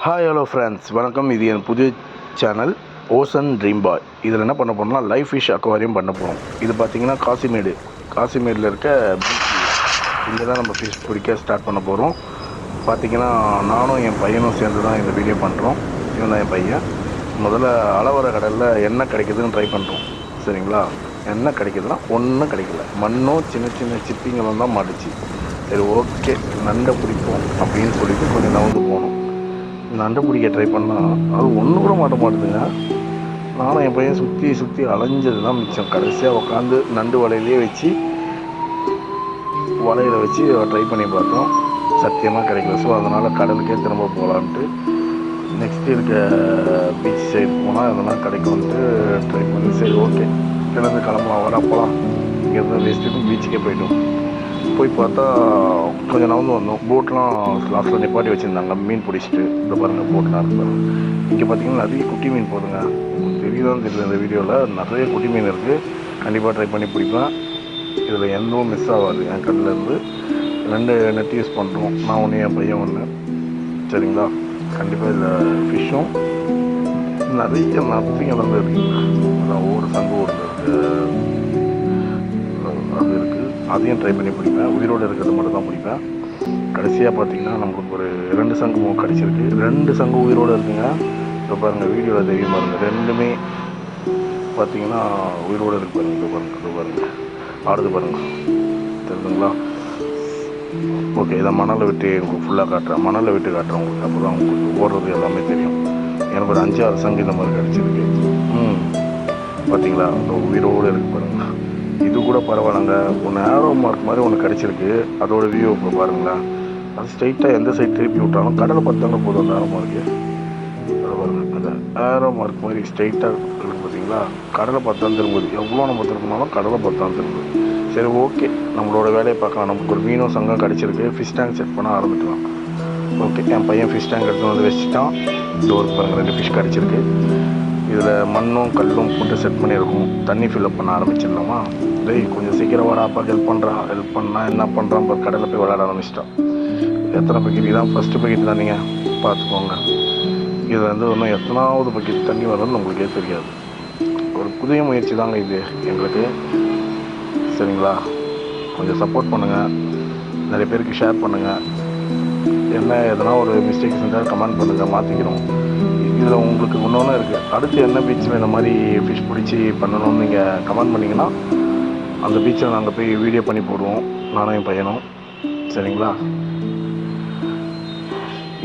Hi hello friends, வணக்கம். இது என் புதிய சேனல் ஓசன் ட்ரீம் பாய். இதில் என்ன பண்ண போகிறோம்னா லைவ் ஃபிஷ் அக்வாரியம் பண்ண போகிறோம். இது பார்த்திங்கன்னா காசிமேடில் இருக்க பீச். இங்கே தான் நம்ம ஃபிஷ் பிடிக்க ஸ்டார்ட் பண்ண போகிறோம். பார்த்திங்கன்னா நானும் என் பையனும் சேர்ந்து தான் இந்த வீடியோ பண்ணுறோம். இவன் தான் என் பையன். முதல்ல அளவர கடலில் என்ன கிடைக்குதுன்னு ட்ரை பண்ணுறோம். சரிங்களா? என்ன கிடைக்குதுன்னா ஒன்றும் கிடைக்கல. மண்ணும் சின்ன சின்ன சிப்பிங்களும் தான் மாட்டுச்சு. சரி, ஓகே, நண்டை பிடிப்போம் அப்படின்னு சொல்லிட்டு கொஞ்சம் நவுந்து போனோம். நண்டு பிடிக்க ட்ரை பண்ணால் அது ஒன்று கூட மாட்ட மாட்டுதுங்க. நானும் என் பையன் சுற்றி அலைஞ்சது தான் மிச்சம். கடைசியாக உட்காந்து நண்டு வலையிலே வச்சு ட்ரை பண்ணி பார்த்தோம். சத்தியமாக கிடைக்கல. ஸோ அதனால் கடலுக்கே திரும்ப போகலான்ட்டு நெக்ஸ்ட் இருக்க பீச் சைடு போனால் அதெல்லாம் கிடைக்கும்ன்ட்டு ட்ரை பண்ணி சரி ஓகே கிளம்பலாம் வரப்போலாம் இங்கேருந்து வேஸ்ட்டு பீச்சுக்கே போய் பார்த்தா கொஞ்சம் நவந்து வந்தோம். போட்லாம் லாஸ்ட்டில் நிப்பாட்டி வச்சுருந்தாங்க. மீன் பிடிச்சிட்டு இந்த பாருங்கள் போட்லாம் இருப்பாங்க. இங்கே பார்த்தீங்கன்னா நிறைய குட்டி மீன் போதுங்க. தெரியுதான்னு தெரியல, இந்த வீடியோவில் நிறைய குட்டி மீன் இருக்குது. கண்டிப்பாக ட்ரை பண்ணி பிடிப்பேன். இதில் எதுவும் மிஸ் ஆகாது. என் கல்லேருந்து 2 நெட் யூஸ் பண்ணுறோம். நான் ஒன்று, என் பையன் ஒன்று. சரிங்களா? கண்டிப்பாக இதில் ஃபிஷ்ஷும் நிறைய நத்திங்க இருக்குது. அதான் ஒவ்வொரு சங்கு ஓடுறது அது இருக்குது. அதையும் ட்ரை பண்ணி பிடிப்பேன். உயிரோடு இருக்கிறது மட்டும் தான் பிடிப்பேன். கடைசியாக பார்த்தீங்கன்னா நம்மளுக்கு ஒரு 2 சங்கு கிடச்சிருக்கு. 2 சங்கு உயிரோடு இருக்குங்க. இப்போ பாருங்கள், வீடியோவில் தெரியும் பாருங்கள். ரெண்டுமே பார்த்தீங்கன்னா உயிரோடு இருக்கு பாருங்கள். இது பாருங்கள் ஆடுது பாருங்கள், தெரியுதுங்களா? ஓகே, இதை மணலை விட்டு உங்களுக்கு ஃபுல்லாக காட்டுறேன். மணலை விட்டு காட்டுறேன் உங்களுக்கு. அப்போ தான் உங்களுக்கு ஓடுறது எல்லாமே தெரியும். எனக்கு ஒரு 5-6 சங்கு இந்த மாதிரி கிடச்சிருக்கு. பார்த்தீங்களா? உயிரோடு இருக்குது பாருங்கள். இது கூட பரவாயில்லைங்க. ஒன்று ஏரோ மார்க் மாதிரி ஒன்று கிடச்சிருக்கு. அதோட வியூ இப்போ பாருங்களேன். அது ஸ்ட்ரைட்டாக எந்த சைடு திருப்பி விட்டாலும் கடலை பார்த்தாங்க போதும். அந்த ஏரோ மார்க்கு அதை பாருங்கள். அந்த ஏரோ மார்க் மாதிரி ஸ்ட்ரைட்டாக இருக்குது பார்த்தீங்களா? கடலை பார்த்தான் திரும்புது. எவ்வளோ நம்ம திரும்பினாலும் கடலை பார்த்தான் திரும்புது. சரி, ஓகே, நம்மளோட வேலையை பார்க்கலாம். நமக்கு ஒரு மீனும் சங்கம் கிடச்சிருக்கு. ஃபிஷ் டேங்க் செட் பண்ண ஆரம்பிக்கலாம். ஓகே, என் பையன் ஃபிஷ் டேங்க் எடுத்து வந்து வச்சுட்டான். டோர் பாருங்கள், 2 ஃபிஷ் கிடச்சிருக்கு. இதில் மண்ணும் கல்லும் போட்டு செட் பண்ணியிருக்கோம். தண்ணி ஃபில்லப் பண்ண ஆரம்பிச்சிடலாமா? கொஞ்சம் சீக்கிரம் வர அப்பா ஹெல்ப் பண்ணால் என்ன பண்ணுறான்? இப்போ கடலில் போய் விளையாட ஆரம்பிச்சிட்டான். எத்தனை பக்கெட் தான்? ஃபஸ்ட்டு பக்கெட் தான். நீங்கள் பார்த்துக்கோங்க. இதில் இன்னும் எத்தனாவது பக்கெட் தண்ணி வரும்னு உங்களுக்கே தெரியாது. ஒரு புதிய முயற்சி தாங்க இது எங்களுக்கு. சரிங்களா? கொஞ்சம் சப்போர்ட் பண்ணுங்கள். நிறைய பேருக்கு ஷேர் பண்ணுங்கள். எதனா ஒரு மிஸ்டேக் செஞ்சால் கமெண்ட் பண்ணுங்கள், மாற்றிக்கிறோம். இதில் உங்களுக்கு இன்னொன்று இருக்குது. அடுத்து என்ன பீச்சில் இந்த மாதிரி ஃபிஷ் பிடிச்சி பண்ணணும்னு நீங்கள் கமெண்ட் பண்ணிங்கன்னா அந்த பீச்சில் நாங்கள் போய் வீடியோ பண்ணி போடுவோம், நானும் என் பையனும். சரிங்களா?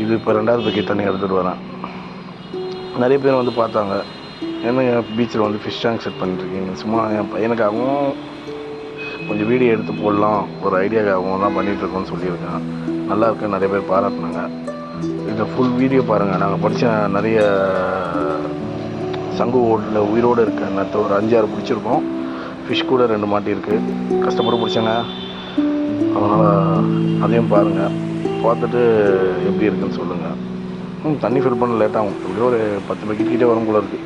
இது இப்போ 2வது பக்கெட் தண்ணி எடுத்துகிட்டு வரேன். நிறைய பேர் பார்த்தாங்க, என்ன பீச்சில் ஃபிஷ் டேங்க் செட் பண்ணிட்டுருக்கீங்க. சும்மா என் பையனுக்காகவும் கொஞ்சம் வீடியோ எடுத்து போடலாம், ஒரு ஐடியாக்காகவும் தான் பண்ணிகிட்ருக்கோன்னு சொல்லியிருக்கேன். நல்லா இருக்கு, நிறைய பேர் பாராட்டினாங்க. இந்த ஃபுல் வீடியோ பாருங்கள். நாங்கள் படித்த நிறைய சங்கு ஓட்டில் உயிரோடு இருக்க நேற்று ஒரு 5-6 பிடிச்சிருக்கோம். ஃபிஷ் கூட 2 மாட்டியிருக்கு. கஷ்டப்பட்டு பிடிச்சேங்க. அதனால் அதையும் பாருங்கள். பார்த்துட்டு எப்படி இருக்குன்னு சொல்லுங்கள். தண்ணி ஃபில் பண்ண லேட்டாகும். எப்படியோ ஒரு 10 பக்கெட் கிட்டே வரும் போல இருக்குது.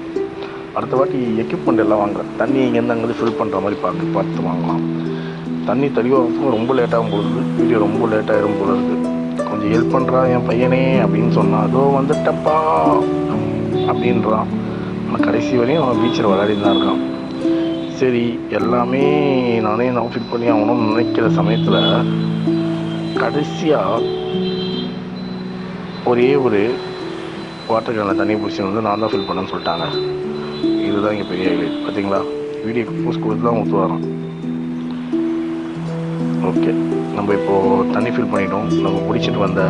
அடுத்த வாட்டி எக்யூப்மெண்ட் எல்லாம் வாங்குறேன். தண்ணி இங்கேருந்து அங்கே ஃபில் பண்ணுற மாதிரி பார்த்து வாங்கலாம். தண்ணி தெளிவாக ரொம்ப லேட்டாகும் போல இருக்குது. வீடியோ ரொம்ப லேட்டாகிடும் போல இருக்குது. கொஞ்சம் ஹெல்ப் பண்ணுறான் என் பையனே அப்படின்னு சொன்னான். அதோ வந்துட்டப்பா அப்படின்றான். ஆனால் கடைசி வரையும் அவன் பீச்சில் விளையாடின்னு தான் இருக்கான். சரி, எல்லாமே நானே ஃபில் பண்ணி ஆகணும்னு நினைக்கிற சமயத்தில் கடைசியாக ஒரே ஒரு வாட்டர் கேனில் தண்ணி பிடிச்சி நான் தான் ஃபில் பண்ணேன்னு சொல்லிட்டாங்க. இதுதான் இங்கே பெரிய ஐடியா. பார்த்தீங்களா? வீடியோக்கு போஸ்ட் கொடுத்து தான் ஊற்று வரோம். ஓகே, நம்ம இப்போது தண்ணி ஃபில் பண்ணிட்டோம். நம்ம பிடிச்சிட்டு வந்த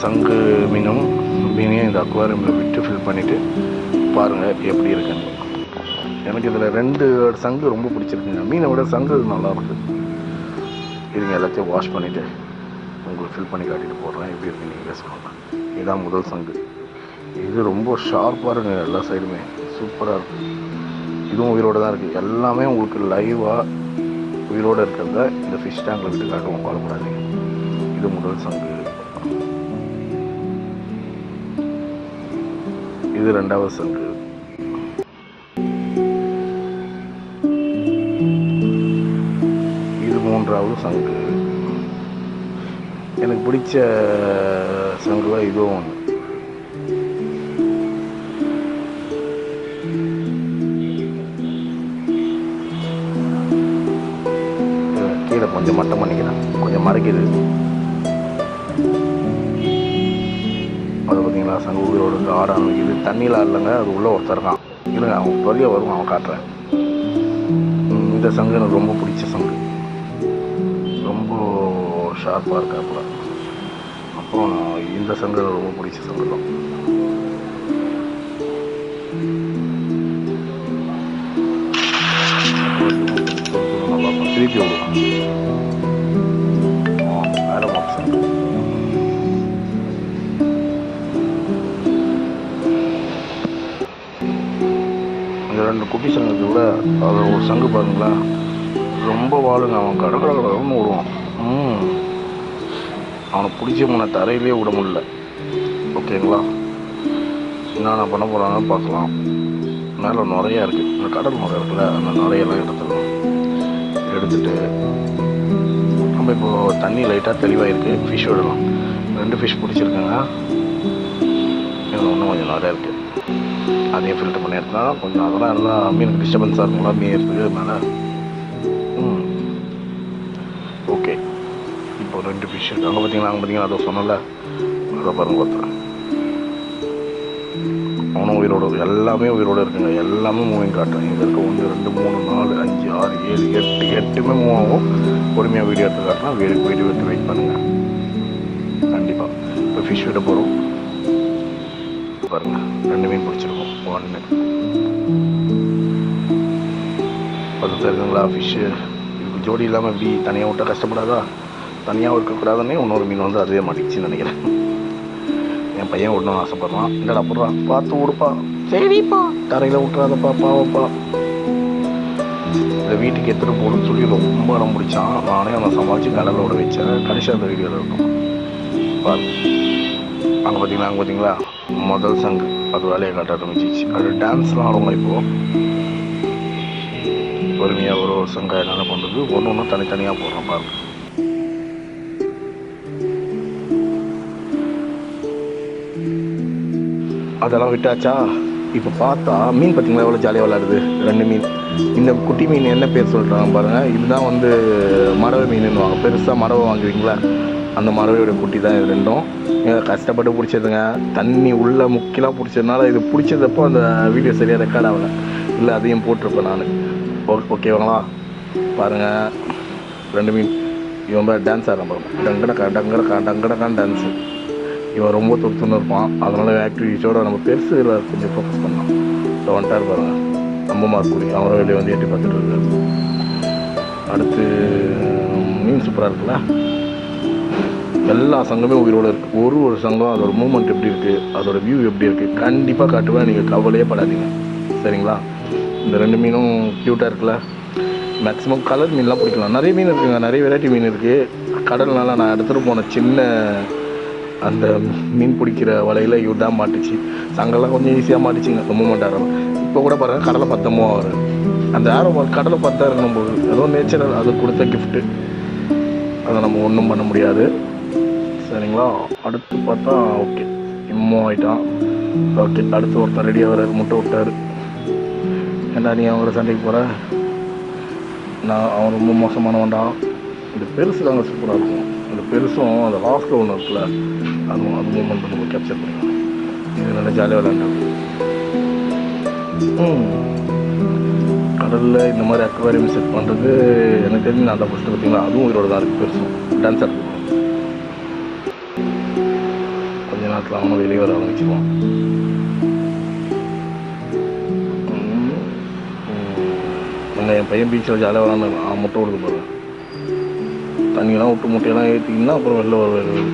சங்கு மீனையும் இந்த அக்வாரியமில் விட்டு ஃபில் பண்ணிவிட்டு பாருங்கள் எப்படி இருக்குன்னு. எனக்கு இதில் 2 சங்கு ரொம்ப பிடிச்சிருக்குங்க. மீனை விட சங்கு நல்லாயிருக்கு. இதுங்க எல்லாத்தையும் வாஷ் பண்ணிவிட்டு உங்களுக்கு ஃபில் பண்ணி காட்டிட்டு போடுறேன். எப்படி இருக்குது நீங்கள் கெஸ் பண்ணலாம். இதுதான் முதல் சங்கு. இது ரொம்ப ஷார்ப்பாக இருக்குங்க. எல்லா சைடுமே சூப்பராக இருக்குது. இதுவும் உயிரோடு தான் இருக்குது. எல்லாமே உங்களுக்கு லைவாக உயிரோடு இருக்கிறத இந்த ஃபிஷ் டேங்கில் விட்டு காட்டுவோம். கவலைப்படாதீங்க. இது முதல் சங்கு. இது 2வது சங்கு. இது 3வது சங்கு. எனக்கு பிடிச்ச சங்குல இதுவும் ஒன்று. கீழே கொஞ்சம் மட்டம் பண்ணிக்கிறேன், கொஞ்சம் மறைக்குது. அதை பார்த்தீங்களா, சங்கு உயிரோடு இருந்து ஆட ஆரம்பிக்குது. தண்ணியில் இல்லைங்க, அது உள்ளே ஒருத்தர் இருக்கான். இல்லைங்க, அவன் பெரிய வரும், அவன் காட்டுறேன். இந்த சங்கு எனக்கு ரொம்ப பிடிச்ச சங்கு, ரொம்ப ஷார்ப்பாக இருக்காப்புல. அப்புறம் இந்த சங்கு ரொம்ப பிடிச்ச சங்கு தான். திருப்பி விடுவோம். வேற சங்கு இந்த 2 குட்டி சங்குக்கு விட அது ஒரு சங்கு பாருங்களா, ரொம்ப வாழுங்க. அவன் கடற்கடன்னு விடுவான். அவனை பிடிச்சி முன்ன தரையிலே விட முடியல. ஓகேங்களா, என்னென்ன பண்ண போகிறான்னு பார்க்கலாம். மேலே நிறையா இருக்குது, இந்த கடல் முறை இருக்குல்ல, அந்த நிறையெல்லாம் எடுத்துட்டு நம்ம இப்போது தண்ணி லைட்டாக தெளிவாக இருக்குது, ஃபிஷ் விடலாம். 2 ஃபிஷ் பிடிச்சிருக்கேங்க, இன்னும் கொஞ்சம் நிறையா இருக்குது. அதையும் ஃபில்டர் பண்ணி எடுத்தா கொஞ்சம் அதெல்லாம் எல்லாம் மீனுக்கு டிஸ்டர்பன்ஸாக இருக்குங்களா மீறதுக்கு மேலே. ஓகே, இப்போ 2 ஃபிஷ் இருக்குது. அங்கே பார்த்தீங்கன்னா அதை சொன்னல, அதை பாருங்க ஒருத்தர். அவனும் உயிரோடு, எல்லாமே உயிரோடு இருக்குங்க. எல்லாமே மூவிங் காட்டுறேன். இங்கே இருக்க 1 2 3 4 5 6 7 8 மூவ் ஆகும். பொறுமையாக வீடியோ எடுத்து காட்டினா வீடியோ எடுத்து வெயிட் பண்ணுங்கள் கண்டிப்பாக. இப்போ ஃபிஷ் விட போகிறோம் பாருங்கள். 2 மீன் பிடிச்சிருக்கோம். 1 அது தெரியுதுங்களா ஃபிஷ்ஷு. இதுக்கு ஜோடி இல்லாமல் எப்படி தனியாக விட்டால் கஷ்டப்படாதா? தனியாக இருக்கக்கூடாதுன்னே இன்னொரு மீன் வந்து அதுவே மாட்டிக்கிச்சின்னு நினைக்கிறேன். என் பையன் விடணும்னு ஆசைப்படுறான். இல்லைடா போடுறான், பார்த்து விடுப்பா. சரிப்பா, தரையில் விட்டுறாதப்பா, பாவப்பா. இந்த வீட்டுக்கு எடுத்துகிட்டு போகணும்னு சொல்லி ரொம்ப இடம் பிடிச்சான். நானே அவனை சமாளித்து கடலில் விட வச்சேன். கடைசியாக அந்த வீடியோவில் இருக்கும் பாரு. அங்கே பார்த்தீங்களா முதல் சங்கு அது வேலையை காட்ட ஆரம்பிச்சிச்சு. அது டான்ஸ்லாம் ஆடுவோம். இப்போது பொறுமையாக ஒரு சங்கை என்னென்ன பண்ணுறது, ஒன்று தனித்தனியாக போடுறோம் பாருங்க. அதெல்லாம் விட்டாச்சா? இப்போ பார்த்தா மீன் பார்த்தீங்களா எவ்வளோ ஜாலியாக விளையாடுது. 2 மீன். இந்த குட்டி மீன் என்ன பேர் சொல்கிறாங்க பாருங்கள். இதுதான் வந்து மரவை மீனுன்னுவாங்க. பெருசாக மரவை வாங்குவீங்களா, அந்த மரவையோட குட்டி தான் இது 2ம். கஷ்டப்பட்டு பிடிச்சதுங்க. தண்ணி உள்ளே முக்கியமாக பிடிச்சதுனால இது பிடிச்சதப்போ அந்த வீடியோ சரியாக ரெக்கார்ட் ஆகலை, இல்லை அதையும் போட்டிருப்பேன் நான். ஓகேவாங்களா பாருங்கள். 2 மீன். இவன் டான்ஸ் ஆடுறான் பாருங்க. டங்கடக்கான் டான்ஸு. இவன் ரொம்ப தொத்துன்னு இருப்பான். அதனால ஆக்டிவிட்டிஸோட நம்ம பெருசில் கொஞ்சம் ஃபோக்கஸ் பண்ணலாம். இப்போ வந்துட்டார் பாருங்கள், நம்ம மார்க்குடி. அவரை வெளியே வந்து எட்டி பார்த்துட்டு இருக்காரு. அடுத்து மீன் சூப்பராக இருக்குல்ல. எல்லா சங்கமே உயிரோடு இருக்குது. ஒரு சங்கம் அதோட மூமெண்ட் எப்படி இருக்குது, அதோட வியூ எப்படி இருக்குது கண்டிப்பாக காட்டுவேன். நீங்கள் கவலையே படாதீங்க சரிங்களா. இந்த 2 மீனும் க்யூட்டாக இருக்குல்ல. மேக்ஸிமம் கலர் மீன்லாம் பிடிக்கலாம். நிறைய மீன் இருக்குங்க, நிறைய வெரைட்டி மீன் இருக்குது. கடல்னால நான் எடுத்துகிட்டு போன சின்ன அந்த மீன் பிடிக்கிற வலையில் இதான் மாட்டுச்சு. சங்கெல்லாம் கொஞ்சம் ஈஸியாக மாட்டுச்சுங்க. மூமெண்ட் ஆரம் இப்போ கூட பாருங்கள், கடலை பத்தமோ வரும். அந்த ஆரம் கடலை பத்தா இருக்கணும் போது ஏதோ நேச்சுரல், அது கொடுத்த கிஃப்ட்டு. அதை நம்ம ஒன்றும் பண்ண முடியாது சரிங்களா. அடுத்து பார்த்தா ஓகே இம்மும் ஆகிட்டான். ஓகே, அடுத்து ஒருத்தர் ரெடியாக வர முட்டை விட்டார். ஏன்னா நீ அவங்கள சண்டைக்கு போகிற, நான் அவன் ரொம்ப மோசமானவன்டான். இந்த பெருசு தாங்க சூப்பராக இருக்கும். இந்த பெருசும் அந்த லாஸ்ட்டில் ஒன்று இருக்குல்ல, அதுவும் அது மூமெண்ட் நம்ம கேப்சர் பண்ணிக்கலாம். இது நல்லா ஜாலியாக விளையாண்டாங்க. கடலில் இந்த மாதிரி அக்வாரியம் செட் பண்ணுறது எனக்கு தெரிஞ்சு நான் தான் ஃபஸ்ட்டு. பார்த்தீங்களா, அதுவும் உயிரோடு தான் இருக்குது. பெருசும் டான்ஸ் ஆடுறது. கொஞ்ச நேரத்தில் அவனும் வெளியே வர ஆரம்பிச்சுக்குவான். என் பையன் பீச்சில் ஜாலியாக விளாண்டு முட்டை விடுது பாருங்க. தண்ணியெல்லாம் விட்டு முட்டையெல்லாம் ஏற்றிங்கன்னா அப்புறம் வெளில வருவார்.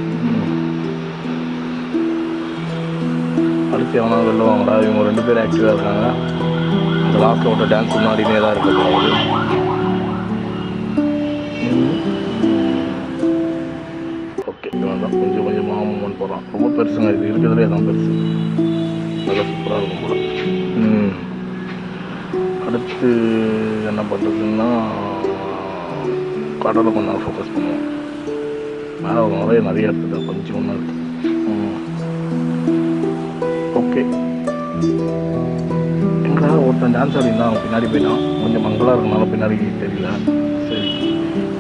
அடுத்து எவனா வெளில வாங்கடா. இவங்க 2 பேர் ஆக்டிவாக இருக்காங்க. இந்த லாஸ்ட்டில் விட்ட டான்ஸ் முன்னாடினே தான் இருக்குது. ஓகே, இவன் தான் கொஞ்சம் கொஞ்சமாக மூவ்மெண்ட் போடுறான். ரொம்ப பெருசுங்க, இது இருக்கிறதுலே தான் பெருசு. நல்லா சூப்பராக இருக்கும் கூட. அடுத்து என்ன பண்ணுறதுன்னா கடலை கொஞ்சம் ஃபோக்கஸ் பண்ணுவோம். மேலே நிறைய இடத்துல கொஞ்சம் ஒன்று இருக்குது. ஒருத்தன் டான்ஸ் ஆடினா அவன் பின்னாடி போயிட்டான். கொஞ்சம் மங்களாக இருக்கனால பின்னாடி தெரியல. சரி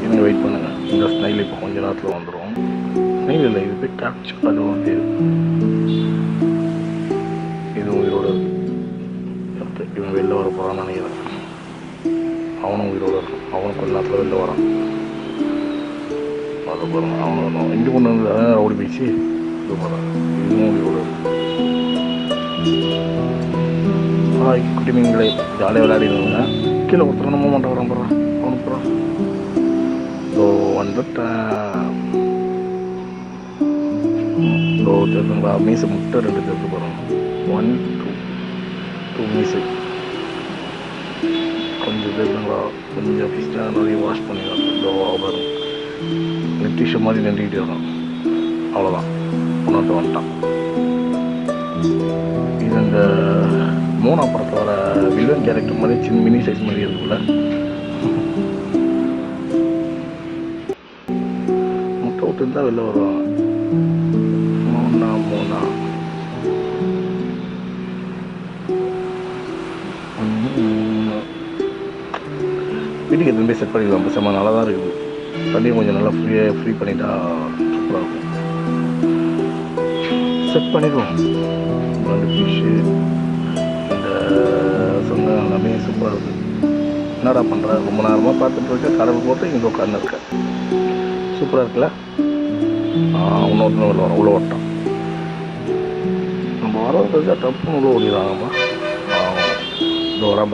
எனக்கு வெயிட் பண்ணுங்கள். இந்த ஸ்னைல் இப்போ கொஞ்சம் நேரத்தில் வந்துடும். ஸ்னைல் இல்லை, இது போய் கேப்சர் பண்ண வேண்டியது. இதுவும் உயிரோடு இருக்கு. இவன் வெளில வர போகிறான்னு நினைக்கிறேன். அவனும் உயிரோடு இருக்கும். அவனும் கொஞ்ச நேரத்தில் வெளில வரான். அதை பாருங்க, அவனும் இங்கே கொண்டு வந்து அதான் ஓடி போயிடுச்சு. இது போகிறான். இதுவும் உயிரோடு இருக்கு. குட்டி மீன்களை ஜாலியாக விளையாடிடுவாங்க. கீழே ஒருத்தர் நம்ம மாட்ட வரான் போகிறான். அவனுக்கு போகிறான். ஸோ வந்துட்டேன். ஸோ தெரிஞ்சுங்களா, மீசை முட்டை 2 தெரிஞ்சு போகிறோம். 1 2 மீசை கொஞ்சம் தெரிஞ்சுங்களா, கொஞ்சம் ஃபிஸ்டாக நிறைய வாஷ் பண்ணிடலாம். ஸோ வரும் நெட்டிஷு மாதிரி நின்றுக்கிட்டே வரும். அவ்வளோதான், உணர்ந்து வந்துட்டான். இது இந்த மோனா படத்தில் வர வில்லன் கேரக்டர் மாதிரி சின்ன மினி சைஸ் மாதிரி இருக்குல்ல. முட்டை விட்டு இருந்தால் வெளில வருவாங்க. மோனா வீட்டுக்கு எதுவுமே செட் பண்ணிடலாம். பசங்க நல்லா தான் இருக்குது. தண்ணியும் கொஞ்சம் நல்லா ஃப்ரீ பண்ணிட்டா சூப்பராக இருக்கும். செட் பண்ணிடுவோம். 2 ஃபிஷ்ஷு, இந்த சொந்தம் எல்லாமே சூப்பராக இருக்குது. என்னடா பண்ணுற, ரொம்ப நேரமாக பார்த்துட்டு இருக்க, கடவுள் போட்டு இங்கே உட்காந்து இருக்க. சூப்பராக இருக்குல்ல. இன்னொரு வரும், உள்ள ஓட்டான். நம்ம வரதுக்கு தப்புன்னு உள்ள ஓடிடுறாங்கம்மா. தோரா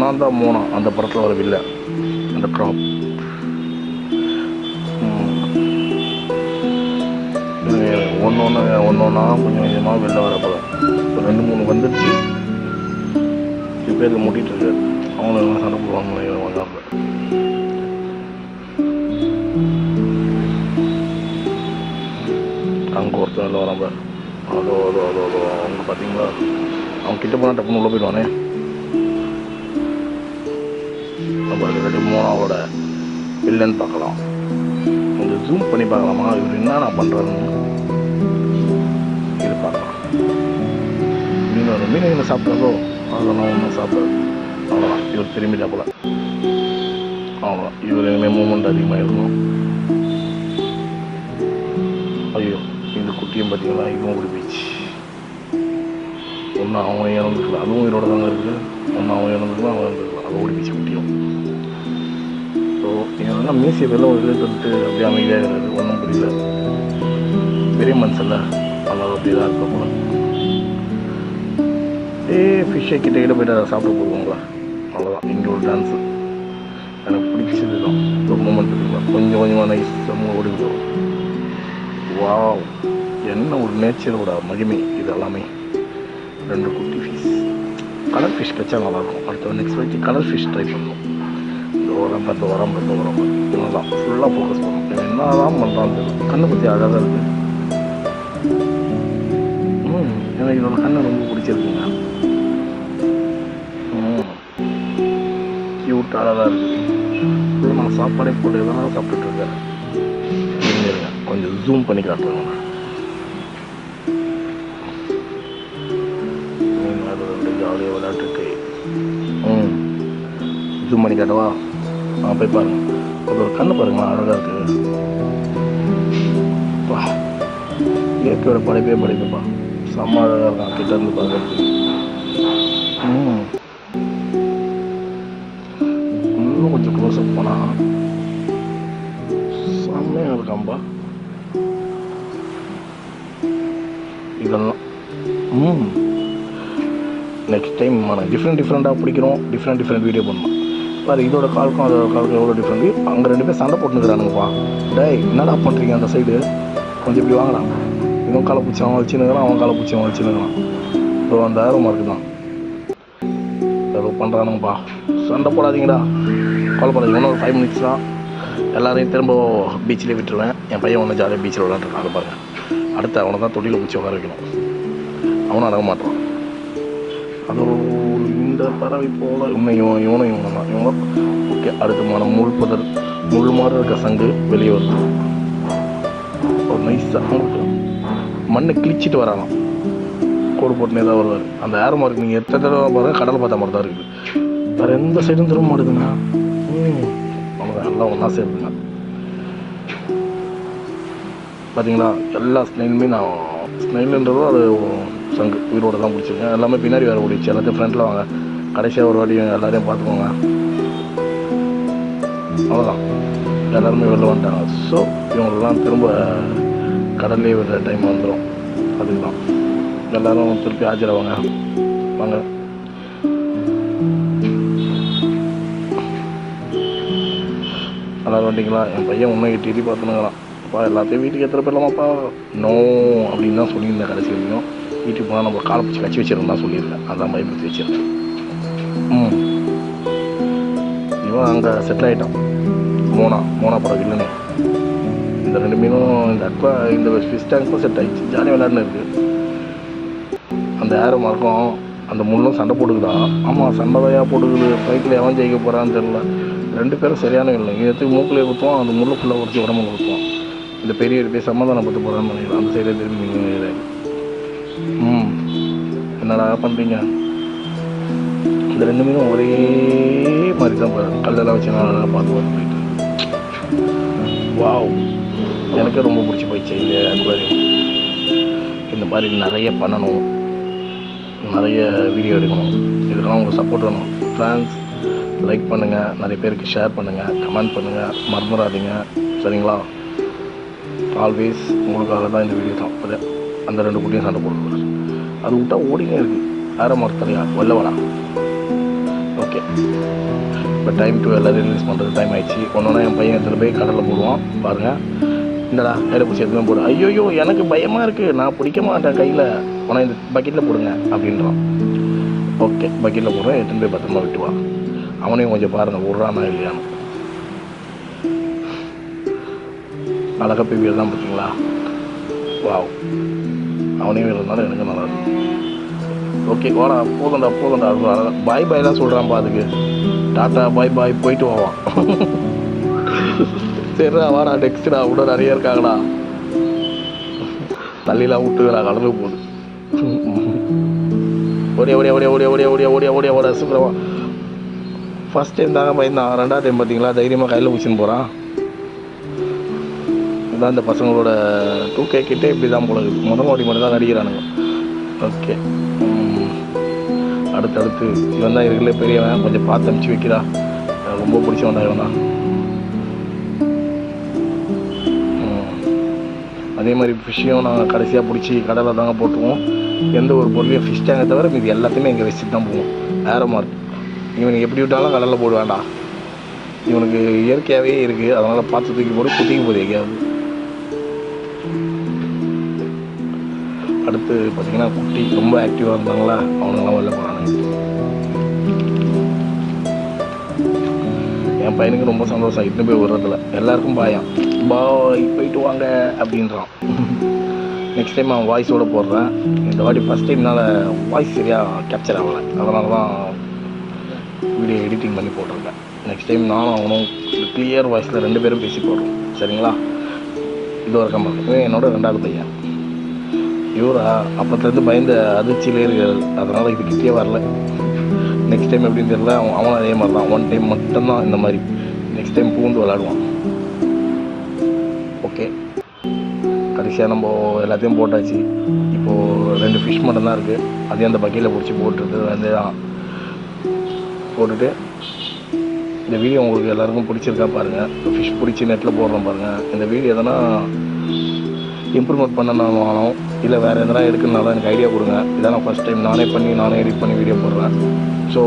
நான் தான் மோனா, அந்த படத்தில் வர வில்லை, அந்த க்ராப். ஒன்றா கொஞ்சம் கொஞ்சமாக வெளில வர போல. இப்போ 2-3 வந்துடுச்சு. இப்போ இதை மூட்டிகிட்டு இருக்காரு. அவங்கள எல்லாம் சண்டை போடுவாங்களே வந்தாங்க. அங்கே ஒருத்தர் வெளில வராங்க. அதோ அவங்க பார்த்தீங்களா, அவங்க கிட்ட போனால் டப்புன்னு உள்ள போயிடுவானே. நம்ம ரெடி மோனாவோட இல்லைன்னு பார்க்கலாம். கொஞ்சம் ஜூம் பண்ணி பார்க்கலாமா, இவர் என்ன நான் பண்ணுறேன்னு. இது பார்க்கலாம். மீன் சாப்பிட்றதோ அதெல்லாம் ஒன்றும் சாப்பிடாது. அவ்வளோதான், இவர் திரும்பிட்டா போல. அவ்வளோதான், இவர் இனிமேல் மூமெண்ட் அதிகமாக இருக்கும். ஐயோ, இந்த குட்டியும் பார்த்தீங்களா, இதுவும் ஓடி போயிடுச்சு. ஒன்று அவன் இறந்துருக்கலாம், அதுவும் உயிரோட தாங்க இருக்குது. ஒன்று அவன் இறந்துருக்கலாம், அவன் இறந்துருக்கலாம், அது ஓடி போயிடுச்சு குட்டியும். ஸோ இதெல்லாம் மீசியை வெளில ஒரு தொட்டு அப்படியே அமைதியாக இருக்கிறது ஒன்றும் புரியல. பெரிய மனுஷன்ல நல்லா அப்படி தான் இருக்க போல. ஃபிஷ்ஷை கிட்ட போய்ட்டு அதை சாப்பிட போடுவாங்களா. அவ்வளோதான், இங்கே ஒரு டான்ஸு எனக்கு பிடிச்சது தான். ரொம்ப மூமெண்ட் இருக்குங்களா, கொஞ்சம் கொஞ்சமாக நைஸ் ஓடி போகும். வாவ், என்ன ஒரு நேச்சரோட மகிமை இது எல்லாமே. 2 குட்டி ஃபிஷ், கலர் ஃபிஷ் வச்சா நல்லாயிருக்கும். அடுத்த நெக்ஸ்ட் வச்சு கலர் ஃபிஷ் ட்ரை பண்ணணும். வரம் நல்லா ஃபுல்லாக ஃபோக்கஸ் பண்ணும். என்ன தான் பண்ணுறான்னு கண்ணை பற்றி அழகாக இருக்குது. எனக்கு இதோட கண்ணை ரொம்ப பிடிச்சிருக்குங்க. கியூட் அழகாக இருக்குது. நான் சாப்பாடே போட்டு எதனால சாப்பிட்டுருக்கேன். கொஞ்சம் ஜூம் பண்ணி காட்டுறேன். ஜாலியாக விளையாட்டுருக்கு. ஜூம் பண்ணி காட்டவா? போய் பாருங்க. அது ஒரு கண்ணு பாருங்களா, அழகாக இருக்குது. வா, இயற்கையோட படைப்பேப்பா. செம்ம அழகாக இருக்கான் கிட்ட இருந்து பார்க்கறதுக்கு. இன்னும் கொஞ்சம் க்ளோஸ்அப் போனால் செம்மையாக இருக்காம்பா இதெல்லாம். நெக்ஸ்ட் டைம் நான் டிஃப்ரெண்ட்டாக பிடிக்கிறோம். டிஃப்ரெண்ட் வீடியோ பண்ணணும். பாரு, இதோட காலுக்கும் அதோட காலுக்கும் எவ்வளோ டிஃப்ரெண்ட். அங்கே 2 பேர் சண்டை போட்டுனுக்குறானுங்கப்பா. டேய், என்னடா பண்ணுறீங்க அந்த சைடு, கொஞ்சம் இப்படி வாங்கலாம். இவன் காலை பூச்சி அவன் வச்சுன்னுக்கிறான், அவன் காலை பூச்சி அவன் வச்சுன்னுக்கிறான். ஸோ அந்த ஆரோ மார்க்கு தான் ஏதோ பண்ணுறானுங்கப்பா. சண்டை போடாதீங்கடா, கால் பண்ணாதீங்க. இன்னும் ஒரு 5 minutes தான். எல்லாரையும் திரும்ப பீச்சிலே விட்டுருவேன். என் பையன் ஒன்று ஜாலியாக பீச்சில் விளையாண்டுருக்கான். அதை பாருங்கள். அடுத்து அவனை தான் தொட்டியில் பூச்சி உட்கார வைக்கணும். அவனும் அடங்க மாட்டான். அது இந்த பறவை போல இவனும் தான். இவங்க ஓகே. அடுத்த முள் மாதிரி இருக்க சங்கு வெளியே வருது. ஒரு நைஸாக மண்ணை கிழிச்சிட்டு வராலாம். கோடு போட்டுனே தான் வருவார். அந்த ஏரோ மார்க் நீங்கள் எத்தனை தடவை பாருங்கள் கடல் பார்த்த மாதிரி தான் இருக்குது. வேறு எந்த சைடும் திரும்ப மாட்டுதுண்ணா. அவங்க எல்லாம் ஒன்றா சேர்த்துங்க. பார்த்தீங்களா, எல்லா ஸ்னெயிலுமே நான் ஸ்னெயிலுன்றதும் அது சங்கு உயிரோடு தான் பிடிச்சிருக்கேன். எல்லாமே பின்னாடி வேறு ஓடிச்சு. எல்லாத்தையும் ஃப்ரண்ட்டில் வாங்க, கடைசியாக ஒரு வாட்டி எல்லாரையும் பார்த்துக்கோங்க. அவ்வளோதான், எல்லாருமே வெளில வந்துட்டாங்க. ஸோ இவங்களெலாம் திரும்ப கடல்லே விடுற டைம் வந்துடும். அதுக்கு தான் எல்லோரும் திருப்பி ஆஜராவாங்க. வாங்க, எல்லோரும் வண்டிங்களா? என் பையன் உன்னை டிவி பார்த்துனுங்கிறான். அப்பா எல்லாத்தையும் வீட்டுக்கு எத்தனை போயிடலாமாப்பா? நோ அப்படின்னு தான் சொல்லியிருந்தேன். கடைசி வரைக்கும் வீட்டுக்கு போனால் நம்ம காலை பிடிச்சி கட்சி வச்சிருந்தா சொல்லியிருந்தேன். அதான் பயப்படுத்தி வச்சிருக்கேன். இவன் அங்கே செட்டில் ஆகிட்டான். மோனா படம் இல்லைன்னு இந்த 2 மீனும் இந்த அக்வா இந்த ஃபிஷ் டேங்க்கும் செட் ஆகிடுச்சு. ஜாலியாக விளையாடுன்னு இருக்குது. அந்த ஏரோ மார்க்கும் அந்த முள்ளும் சண்டை போட்டுக்குதா? ஆமாம், சண்டை வயா போட்டுக்குது. ஃபைட்டில் எவன் ஜெயிக்க போகிறான்னு தெரியல. 2 பேரும் சரியான இல்லை. இதுக்கு மூக்கிலே ஊற்றுவான், அந்த முள்ளு ஃபுல்லாக உடச்சி உடம்புல ஊற்றுவான். இந்த பெரிய போய் சமாதானம் பட்டு போகிறான்னு நினைக்கிறேன். அந்த சைடில் திரும்பி நீங்கள் என்னடா பண்ணுறீங்க? இந்த 2 மீனும் ஒரே மாதிரி தான் போகிறேன். கல்லெல்லாம் வச்சு நல்லா பார்த்து போயிட்டு. வாவ், எனக்கே ரொம்ப பிடிச்சி போயிடுச்சு இந்த அக்வாரியம். இந்த மாதிரி நிறைய பண்ணணும், நிறைய வீடியோ எடுக்கணும். இதுக்கெல்லாம் உங்களுக்கு சப்போர்ட் வேணும். ஃப்ரெண்ட்ஸ், லைக் பண்ணுங்கள், நிறைய பேருக்கு ஷேர் பண்ணுங்கள், கமெண்ட் பண்ணுங்கள், மறந்துடாதீங்க. சரிங்களா? ஆல்வேஸ் உங்களுக்காக தான் இந்த வீடியோ தான். அது அந்த 2 குட்டியும் சண்டை போடுறது அது விட்டால் ஓடினே இருக்குது. ஏரோ மார்க் தலையா வெளில வேணாம். ஓகே, இப்போ டைம் டு எல்லோரும் ரிலீஸ் பண்ணுறது டைம் ஆகிடுச்சு. ஒன்றா என் பையன் எடுத்துகிட்டு போய் கடலில் போடுவான். பாருங்கள், என்னடா கையில் பிடிச்சி எடுத்துமே போடு. ஐயோ எனக்கு பயமாக இருக்குது, நான் பிடிக்க மாட்டேன் கையில், உன இந்த பக்கெட்டில் போடுங்க அப்படின்றான். ஓகே, பக்கெட்டில் போடுறேன், எடுத்துன்னு போய் பத்திரமா விட்டுவான். அவனையும் கொஞ்சம் பாருங்கள் விட்றானா இல்லையான்னு. அழகாக போய் வீடு தான் பார்த்தீங்களா? வாவ், அவனையும் இருந்தாலும் எனக்கு நல்லா இருக்கும். ஓகே, வாடா, போதும்டா அது அழகா பாய் பாய்லாம் சொல்கிறான்ப்பா. அதுக்கு டாட்டா பாய் போயிட்டு போவான். சரிடா, வாடா நெக்ஸ்டா விட நிறைய இருக்காங்கடா. தள்ளிலாம் விட்டுக்கிறா, கடலுக்கு போகுது. ஓடியா சூப்பரவா. ஃபஸ்ட் டைம் தாங்க பயந்தான். 2வது டைம் பார்த்தீங்களா, தைரியமாக கையில் பிடிச்சின்னு போகிறான். இதுதான் இந்த பசங்களோட 2K கிட்டே இப்படி தான் போல இருக்குது. முதல் வாட்டி மட்டும் தான் நடிக்கிறானுங்க. ஓகே, அடுத்தடுத்து இவன் தான் இருக்குல்ல பெரியவன். கொஞ்சம் பார்த்து அனுப்பிச்சி வைக்கிறா. எனக்கு ரொம்ப பிடிச்சவன்டா இவன் தான். அதே மாதிரி ஃபிஷ்ஷையும் நாங்கள் கடைசியாக பிடிச்சி கடலில் தாங்க போட்டுவோம். எந்த ஒரு பொருளையும் ஃபிஷ் டேங்கை தவிர மீது எல்லாத்தையுமே இங்கே வச்சுட்டு தான் போவோம். ஏரோ மார்க் இவனுக்கு எப்படி விட்டாலும் கடலில் போட வேண்டாம். இவனுக்கு இயற்கையாகவே இருக்குது. அதனால் பார்த்து தூக்கி போட்டு குத்திக்க போகுது எங்கேயாவது. அடுத்து பார்த்தீங்கன்னா குட்டி ரொம்ப ஆக்டிவாக இருந்தாங்களா, அவனுங்களாம் வெளில போனானுங்க. என் பையனுக்கு ரொம்ப சந்தோஷம் இட்டுன்னு போய் விடுறதில்ல. எல்லாருக்கும் பயம், பாய் போயிட்டு வாங்க அப்படின்றான். நெக்ஸ்ட் டைம் அவன் வாய்ஸோடு போடுறேன். இந்த வாட்டி ஃபஸ்ட் டைம்னால் வாய்ஸ் சரியாக கேப்சர் ஆகலை. அதனால தான் வீடியோ எடிட்டிங் பண்ணி போட்டிருக்கேன். நெக்ஸ்ட் டைம் நானும் அவனும் கிளியர் வாய்ஸில் 2 பேரும் பேசி போடுறோம். சரிங்களா? இது ஒரு கம்பெனி. இவன் என்னோட 2வது பையன். இவரா அப்பத்துலேருந்து பயந்த அதிர்ச்சியிலே இருக்காது. அதனால் இது கிட்டே வரல. நெக்ஸ்ட் டைம் எப்படின்னு தெரியல. அவனும் அதே மாதிரி தான். 1 டைம் மட்டும்தான் இந்த மாதிரி. நெக்ஸ்ட் டைம் பூந்து விளாடுவான். ஓகே, கடைசியாக நம்ம எல்லாத்தையும் போட்டாச்சு. இப்போது 2 ஃபிஷ் மட்டும் தான் இருக்குது. அதையும் அந்த பக்கையில் பிடிச்சி போட்டுட்டு வந்து தான் போட்டுட்டு இந்த வீடியோ உங்களுக்கு எல்லாருக்கும் பிடிச்சிருக்கா பாருங்கள். ஃபிஷ் பிடிச்சி நெட்டில் போடுறோம் பாருங்கள். இந்த வீடியோ எதனா இம்ப்ரூவ்மெண்ட் பண்ணனாலும் இல்லை வேறு எதனா எடுக்கணுனாலும் எனக்கு ஐடியா கொடுங்க. இதான் ஃபஸ்ட் டைம் நானே எடிட் பண்ணி வீடியோ போடுறேன். ஸோ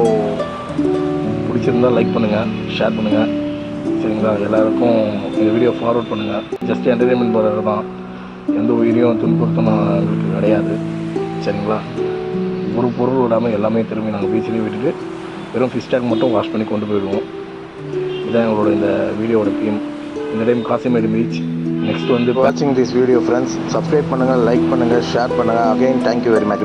பிடிச்சிருந்தால் லைக் பண்ணுங்கள், ஷேர் பண்ணுங்கள். சரிங்களா? எல்லாருக்கும் இந்த வீடியோ ஃபார்வர்ட் பண்ணுங்கள். ஜஸ்ட் என்டர்டெயின்மெண்ட் போடுறது தான். எந்த உயிரையும் துன்புறுத்தணும் எங்களுக்கு கிடையாது. சரிங்களா? ஒரு பொருள் விடாமல் எல்லாமே திரும்பி நாங்கள் பீச்சிலே விட்டுட்டு வெறும் ஃபிஷ் டேங்க் மட்டும் வாஷ் பண்ணி கொண்டு போயிடுவோம். இதுதான் எங்களோட இந்த வீடியோவோட தீம். இந்த டைம் காசிமேடு பீச். நெக்ஸ்ட் வந்து வாட்சிங் திஸ் வீடியோ ஃப்ரெண்ட்ஸ். சப்ஸ்கிரைப் பண்ணுங்கள், லைக் பண்ணுங்கள், ஷேர் பண்ணுங்கள். Again thank you very much.